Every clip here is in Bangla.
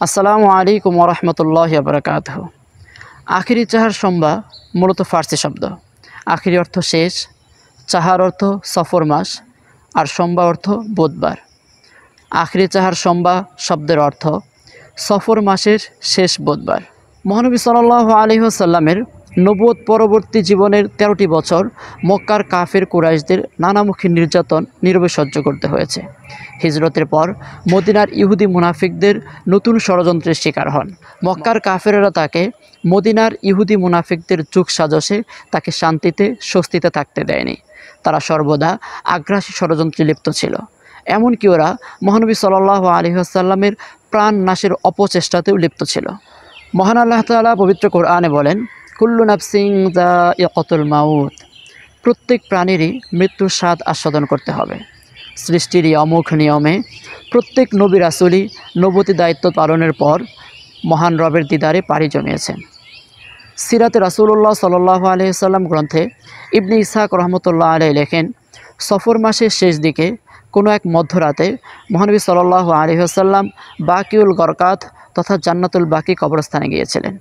আসসালামু আলাইকুম ওয়া রাহমাতুল্লাহি ওয়া বারাকাতুহু। আখিরি চাহার সম্বা মূলত ফার্সি শব্দ। আখিরি অর্থ শেষ, চাহার অর্থ সফর মাস, আর সম্বা অর্থ বুধবার। আখিরি চাহার সম্বা শব্দের অর্থ সফর মাসের শেষ বুধবার। মহানবী সাল্লাল্লাহু আলাইহি ওয়াসাল্লামের নবুয়ত পরবর্তী জীবনের 13টি বছর মক্কার কাফের কুরাইশদের নানামুখী নির্যাতন নীরবে সহ্য করতে হয়েছে। হিজরতের পর মদিনার ইহুদি মুনাফিকদের নতুন ষড়যন্ত্রের শিকার হন। মক্কার কাফেরেরা তাকে মদিনার ইহুদি মুনাফিকদের যুগ সাজসে তাকে শান্তিতে স্বস্তিতে থাকতে দেয়নি। তারা সর্বদা আগ্রাসী ষড়যন্ত্রে লিপ্ত ছিল। এমনকি ওরা মহানবী সাল্লাল্লাহু আলাইহি ওয়াসাল্লামের প্রাণ নাশের অপচেষ্টাতেও লিপ্ত ছিল। মহান আল্লাহ তাআলা পবিত্র কোরআনে বলেন, কুল্লু নাফসিন যায়িকাতুল মাউত, প্রত্যেক প্রাণীরই মৃত্যুর স্বাদ আস্বাদন করতে হবে। সৃষ্টির এই অমোঘ নিয়মে প্রত্যেক নবী রাসূলই নবুয়তি দায়িত্ব পালনের পর মহান রবের দিদারে পাড়ি জমিয়েছেন। সিরাতে রাসূলুল্লাহ সাল্লাল্লাহু আলাইহি ওয়াসাল্লাম গ্রন্থে ইবনে ইসহাক রহমতুল্লাহ আলাইহি লেখেন, সফর মাসের শেষ দিকে কোনো এক মধ্যরাতে মহানবী সাল্লাল্লাহু আলাইহি ওয়াসাল্লাম বাকিউল গরকাত তথা জান্নাতুল বাকি কবরস্থানে গিয়েছিলেন।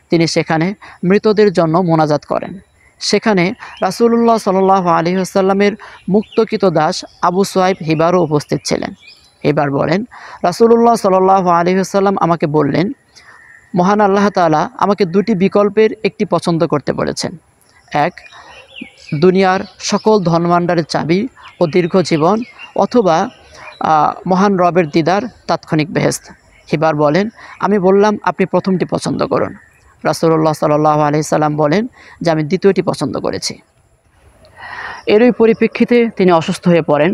তিনি সেখানে মৃতদের জন্য মোনাজাত করেন। সেখানে রাসূলুল্লাহ সাল্লাল্লাহু আলাইহি ওয়াসাল্লামের মুক্তকৃত দাস আবু সুহাইব হিবারও উপস্থিত ছিলেন। হিবার বলেন, রাসূলুল্লাহ সাল্লাল্লাহু আলাইহি ওয়াসাল্লাম আমাকে বললেন, মহান আল্লাহ তাআলা আমাকে দুটি বিকল্পের একটি পছন্দ করতে বলেছেন। এক, দুনিয়ার সকল ধনভাণ্ডারের চাবি ও দীর্ঘ জীবন, অথবা মহান রবের দিদার, তাৎক্ষণিক বেহেশত। হিবার বলেন, আমি বললাম আপনি প্রথমটি পছন্দ করুন। রাসূলুল্লাহ সাল্লাল্লাহু আলাইহি সাল্লাম বলেন যে আমি দ্বিতীয়টি পছন্দ করেছি। এরই পরিপ্রেক্ষিতে তিনি অসুস্থ হয়ে পড়েন।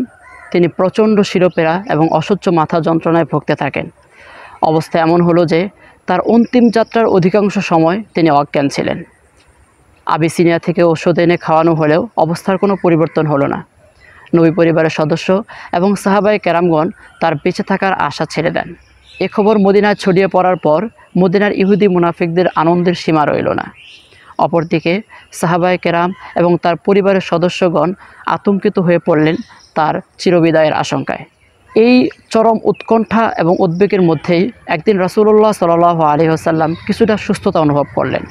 তিনি প্রচণ্ড শিরোপেরা এবং অসহ্য মাথা যন্ত্রণায় ভুগতে থাকেন। অবস্থা এমন হলো যে তার অন্তিম যাত্রার অধিকাংশ সময় তিনি অজ্ঞান ছিলেন। আবিসিনিয়া থেকে ওষুধ এনে খাওয়ানো হলেও অবস্থার কোনো পরিবর্তন হলো না। নবী পরিবারের সদস্য এবং সাহাবায়ে কেরামগণ তার বেঁচে থাকার আশা ছেড়ে দেন। এ খবর মদিনায় ছড়িয়ে পড়ার পর মদিনার ইহুদি মুনাফিকদের আনন্দের সীমা রইল না। অপরদিকে সাহাবায়ে কেরাম এবং তার পরিবারের সদস্যগণ আতঙ্কিত হয়ে পড়লেন তার চিরবিদায়ের আশঙ্কায়। এই চরম উৎকণ্ঠা এবং উদ্বেগের মধ্যেই একদিন রাসূলুল্লাহ সাল্লাল্লাহু আলাইহি ওয়াসাল্লাম কিছুটা সুস্থতা অনুভব করলেন।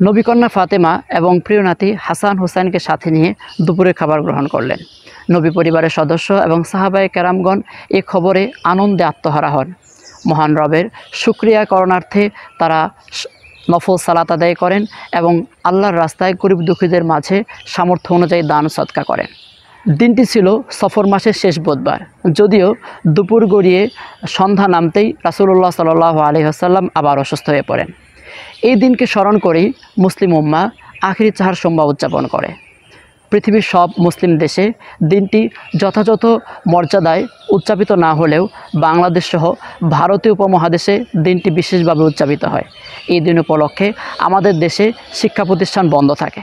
নবীকন্যা ফাতেমা এবং প্রিয় নাতি হাসান হুসাইনকে সাথে নিয়ে দুপুরে খাবার গ্রহণ করলেন। নবী পরিবারের সদস্য এবং সাহাবায়ে কেরামগণ এ খবরে আনন্দে আত্মহারা হন। মহান রবের শুকরিয়া করণার্থে তারা নফল সালাত আদায় করেন এবং আল্লাহর রাস্তায় গরিব দুঃখীদের মাঝে সামর্থ্য অনুযায়ী দান সদকা করেন। দিনটি ছিল সফর মাসের শেষ বুধবার। যদিও দুপুর গড়িয়ে সন্ধ্যা নামতেই রাসূলুল্লাহ সাল্লাল্লাহু আলাইহি ওয়াসাল্লাম আবার অসুস্থ হয়ে পড়েন। এই দিনকে স্মরণ করেই মুসলিম উম্মাহ আখিরি চাহার সম্বা উদযাপন করে। পৃথিবীর সব মুসলিম দেশে দিনটি যথাযথ মর্যাদায় উদযাপিত না হলেও বাংলাদেশ সহ ভারতীয় উপমহাদেশে দিনটি বিশেষভাবে উদযাপিত হয়। এই দিন উপলক্ষে আমাদের দেশে শিক্ষা প্রতিষ্ঠান বন্ধ থাকে।